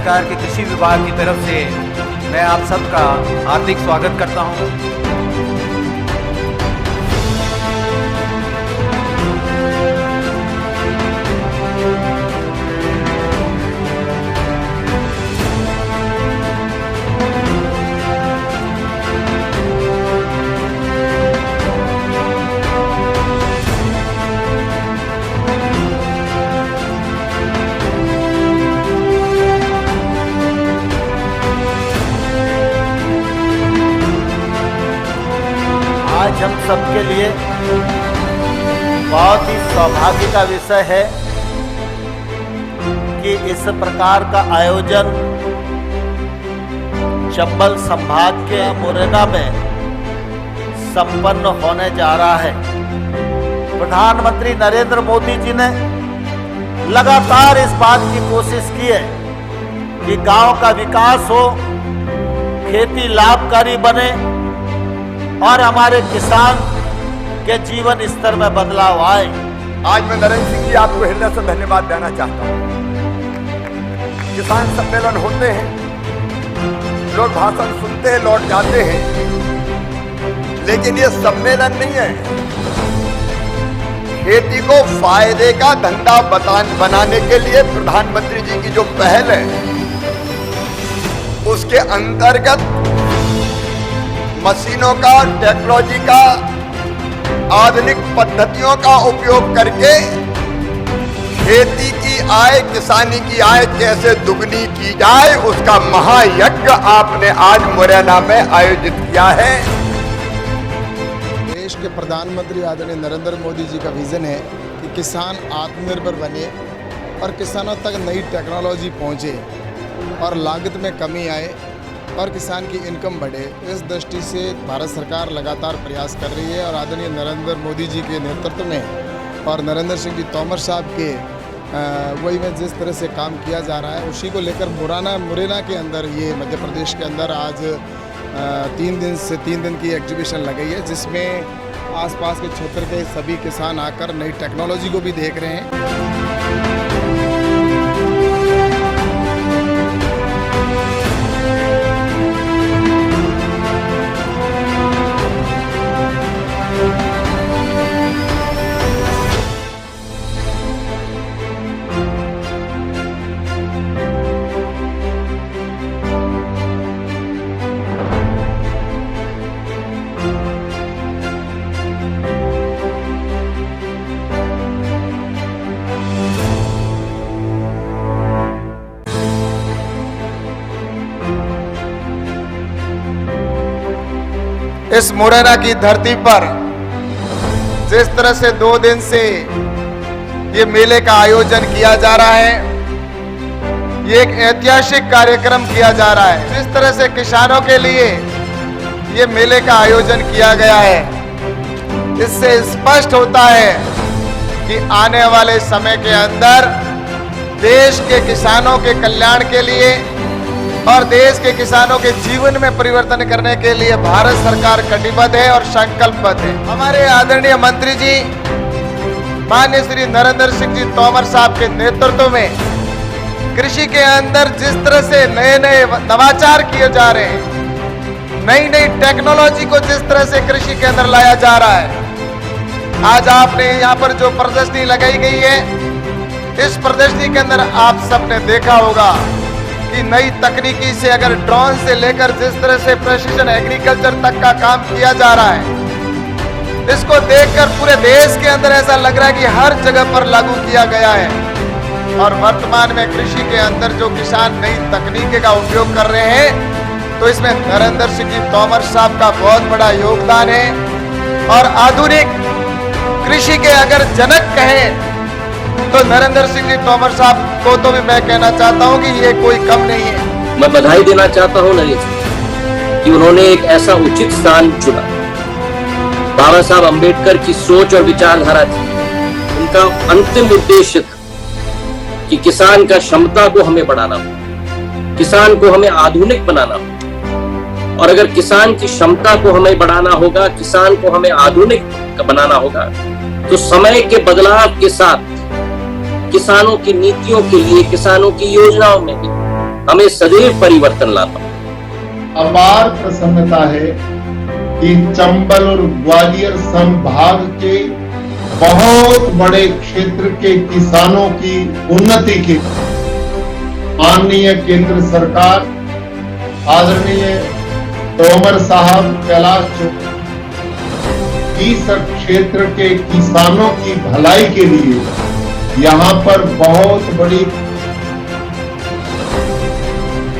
सरकार के कृषि विभाग की तरफ से मैं आप सबका हार्दिक स्वागत करता हूं। आज हम सबके लिए बहुत ही सौभाग्य का विषय है कि इस प्रकार का आयोजन चंबल संभाग के मुरैना में संपन्न होने जा रहा है। प्रधानमंत्री नरेंद्र मोदी जी ने लगातार इस बात की कोशिश की है कि गांव का विकास हो, खेती लाभकारी बने और हमारे किसान के जीवन स्तर में बदलाव आए। आज मैं नरेंद्र सिंह जी आपको हृदय से धन्यवाद देना चाहता हूँ। किसान सम्मेलन होते हैं, लोग भाषण सुनते हैं, लौट जाते हैं, लेकिन ये सम्मेलन नहीं है। खेती को फायदे का धंधा बनाने के लिए प्रधानमंत्री जी की जो पहल है, उसके अंतर्गत मशीनों का, टेक्नोलॉजी का, आधुनिक पद्धतियों का उपयोग करके खेती की आय, किसानी की आय कैसे दुगनी की जाए, उसका महायज्ञ आपने आज मुरैना में आयोजित किया है। देश के प्रधानमंत्री आदरणीय नरेंद्र मोदी जी का विजन है कि किसान आत्मनिर्भर बने और किसानों तक नई टेक्नोलॉजी पहुंचे और लागत में कमी आए और किसान की इनकम बढ़े। इस दृष्टि से भारत सरकार लगातार प्रयास कर रही है और आदरणीय नरेंद्र मोदी जी के नेतृत्व में और नरेंद्र सिंह जी तोमर साहब के वही में जिस तरह से काम किया जा रहा है, उसी को लेकर मुरैना के अंदर, ये मध्य प्रदेश के अंदर आज 3 दिन की एग्जीबिशन लगाई है, जिसमें आसपास के क्षेत्र के सभी किसान आकर नई टेक्नोलॉजी को भी देख रहे हैं। इस मुरैना की धरती पर जिस तरह से 2 दिन से ये मेले का आयोजन किया जा रहा है, ये एक ऐतिहासिक कार्यक्रम किया जा रहा है। जिस तरह से किसानों के लिए ये मेले का आयोजन किया गया है, इससे स्पष्ट होता है कि आने वाले समय के अंदर देश के किसानों के कल्याण के लिए और देश के किसानों के जीवन में परिवर्तन करने के लिए भारत सरकार कटिबद्ध है और संकल्पबद्ध है। हमारे आदरणीय मंत्री जी माननीय श्री नरेंद्र सिंह जी तोमर साहब के नेतृत्व में कृषि के अंदर जिस तरह से नए नए नवाचार किए जा रहे हैं, नई नई टेक्नोलॉजी को जिस तरह से कृषि के अंदर लाया जा रहा है, आज आपने यहाँ पर जो प्रदर्शनी लगाई गई है, इस प्रदर्शनी के अंदर आप सबने देखा होगा कि नई तकनीकी से, अगर ड्रोन से लेकर जिस तरह से प्रेसिजन एग्रीकल्चर तक का काम किया जा रहा है, इसको देखकर पूरे देश के अंदर ऐसा लग रहा है कि हर जगह पर लागू किया गया है। और वर्तमान में कृषि के अंदर जो किसान नई तकनीकी का उपयोग कर रहे हैं, तो इसमें नरेंद्र सिंह जी तोमर साहब का बहुत बड़ा योगदान है। और आधुनिक कृषि के अगर जनक कहें तो नरेंद्र सिंह जी तोमर साहब को तो भी मैं कहना चाहता हूं कि ये कोई कम नहीं है। मैं बधाई देना चाहता हूं नरेंद्र कि उन्होंने एक ऐसा उचित स्थान चुना। बाबा साहब अंबेडकर की सोच और विचारधारा थी, उनका अंतिम उद्देश्य था कि किसान का क्षमता को हमें बढ़ाना हो, किसान को हमें आधुनिक बनाना हो। और अगर किसान की क्षमता को हमें बढ़ाना होगा, किसान को हमें आधुनिक बनाना होगा, तो समय के बदलाव के साथ किसानों की नीतियों के लिए, किसानों की योजनाओं में भी हमें सदैव परिवर्तन लाता। अपार प्रसन्नता है कि चंबल और ग्वालियर संभाग के बहुत बड़े क्षेत्र के किसानों की उन्नति के माननीय केंद्र सरकार आदरणीय तोमर साहब कैलाश इस क्षेत्र के किसानों की भलाई के लिए यहाँ पर बहुत बड़ी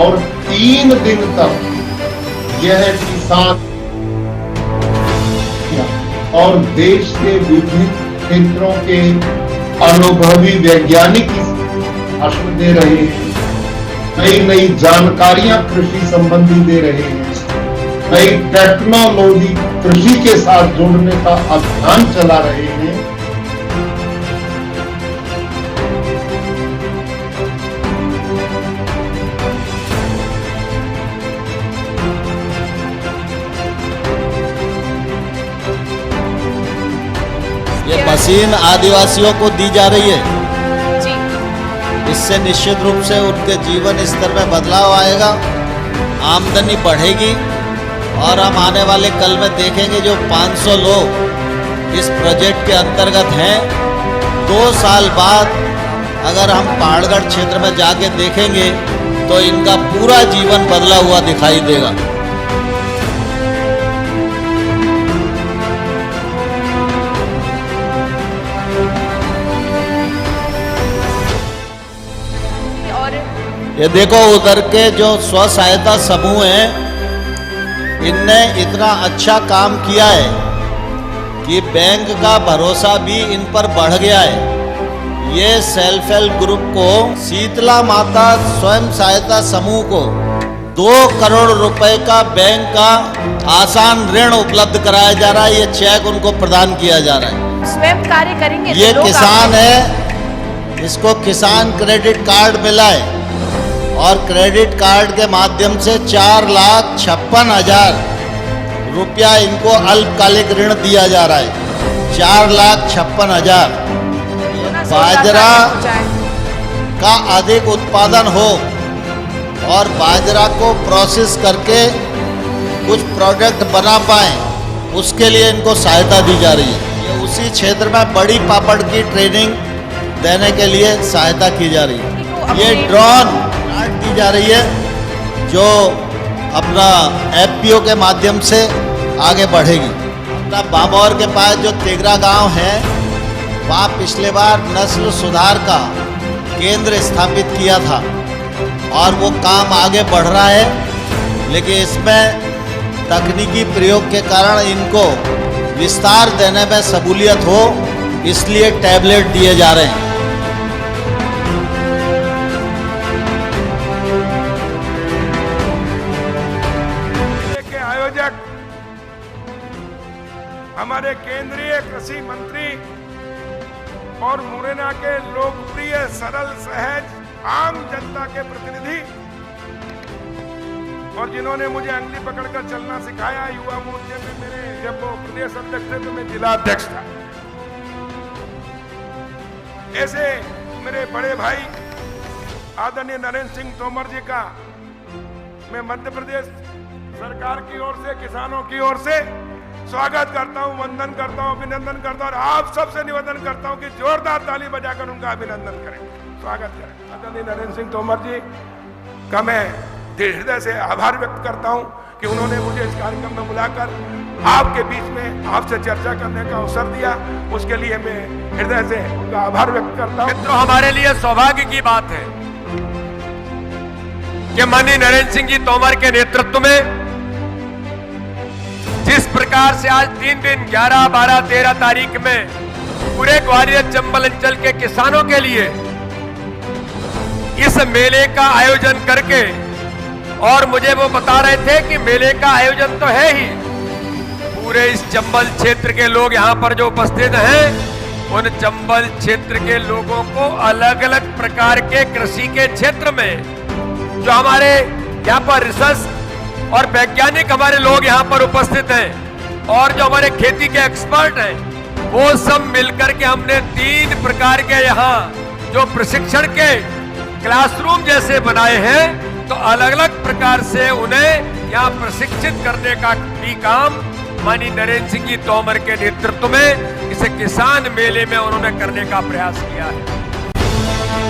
और 3 दिन तक यह किसान और देश के विभिन्न क्षेत्रों के अनुभवी वैज्ञानिक भाषण दे रहे हैं, नई नई जानकारियां कृषि संबंधी दे रहे हैं, नई टेक्नोलॉजी कृषि के साथ जोड़ने का अभियान चला रहे हैं। ये मशीन आदिवासियों को दी जा रही है, जी इससे निश्चित रूप से उनके जीवन स्तर में बदलाव आएगा, आमदनी बढ़ेगी और हम आने वाले कल में देखेंगे जो 500 लोग इस प्रोजेक्ट के अंतर्गत हैं, 2 साल बाद अगर हम पहाड़गढ़ क्षेत्र में जाके देखेंगे तो इनका पूरा जीवन बदला हुआ दिखाई देगा। और ये देखो उधर के जो स्व सहायता समूह हैं, इनने इतना अच्छा काम किया है कि बैंक का भरोसा भी इन पर बढ़ गया है। ये सेल्फ हेल्प ग्रुप को शीतला माता स्वयं सहायता समूह को 2 करोड़ रुपए का बैंक का आसान ऋण उपलब्ध कराया जा रहा है। ये चेक उनको प्रदान किया जा रहा है। स्वयं कार्य करेंगे ये तो लोग किसान है, इसको किसान क्रेडिट कार्ड मिला है और क्रेडिट कार्ड के माध्यम से 4,56,000 रुपया इनको अल्पकालिक ऋण दिया जा रहा है। 4,56,000। बाजरा का अधिक उत्पादन हो और बाजरा को प्रोसेस करके कुछ प्रोडक्ट बना पाए, उसके लिए इनको सहायता दी जा रही है। ये उसी क्षेत्र में बड़ी पापड़ की ट्रेनिंग देने के लिए सहायता की जा रही है। ये ड्रोन ग्रांट दी जा रही है जो अपना एफपीओ के माध्यम से आगे बढ़ेगी। अपना बामौर के पास जो तेगरा गांव है, वहाँ पिछले बार नस्ल सुधार का केंद्र स्थापित किया था और वो काम आगे बढ़ रहा है, लेकिन इसमें तकनीकी प्रयोग के कारण इनको विस्तार देने में सहूलियत हो, इसलिए टैबलेट दिए जा रहे हैं। के आयोजक हमारे केंद्रीय कृषि मंत्री और मुरैना के लोकप्रिय सरल सहज आम जनता के प्रतिनिधि और जिन्होंने मुझे अंगली पकड़कर चलना सिखाया, युवा मोर्चे में मेरे जब वो प्रदेश अध्यक्ष थे तो मैं जिला अध्यक्ष था। ऐसे मेरे बड़े भाई आदरणीय नरेंद्र सिंह तोमर जी का मैं मध्य प्रदेश सरकार की ओर से, किसानों की ओर से स्वागत करता हूं, वंदन करता हूं, अभिनंदन करता हूं और आप सबसे निवेदन करता हूं कि जोरदार ताली बजाकर उनका अभिनंदन करें, स्वागत करें। आदरणीय नरेंद्र सिंह तोमर जी का मैं हृदय से आभार व्यक्त करता हूं कि उन्होंने मुझे इस कार्यक्रम में बुलाकर आपके बीच में आपसे चर्चा करने का अवसर दिया, उसके लिए मैं हृदय से उनका आभार व्यक्त करता हूं। मित्रों, हमारे लिए सौभाग्य की बात है कि माननीय नरेंद्र सिंह जी तोमर के नेतृत्व में जिस प्रकार से आज 3 दिन 11, 12, 13 तारीख में पूरे ग्वालियर चंबल अंचल के किसानों के लिए इस मेले का आयोजन करके, और मुझे वो बता रहे थे कि मेले का आयोजन तो है ही, पूरे इस चंबल क्षेत्र के लोग यहाँ पर जो उपस्थित हैं, उन चंबल क्षेत्र के लोगों को अलग अलग प्रकार के कृषि के क्षेत्र में जो हमारे यहाँ पर रिसर्च और वैज्ञानिक हमारे लोग यहाँ पर उपस्थित हैं और जो हमारे खेती के एक्सपर्ट हैं, वो सब मिलकर के हमने 3 प्रकार के यहाँ जो प्रशिक्षण के क्लासरूम जैसे बनाए हैं, तो अलग अलग प्रकार से उन्हें यहाँ प्रशिक्षित करने का भी काम माननीय नरेंद्र सिंह जी तोमर के नेतृत्व में इसे किसान मेले में उन्होंने करने का प्रयास किया है।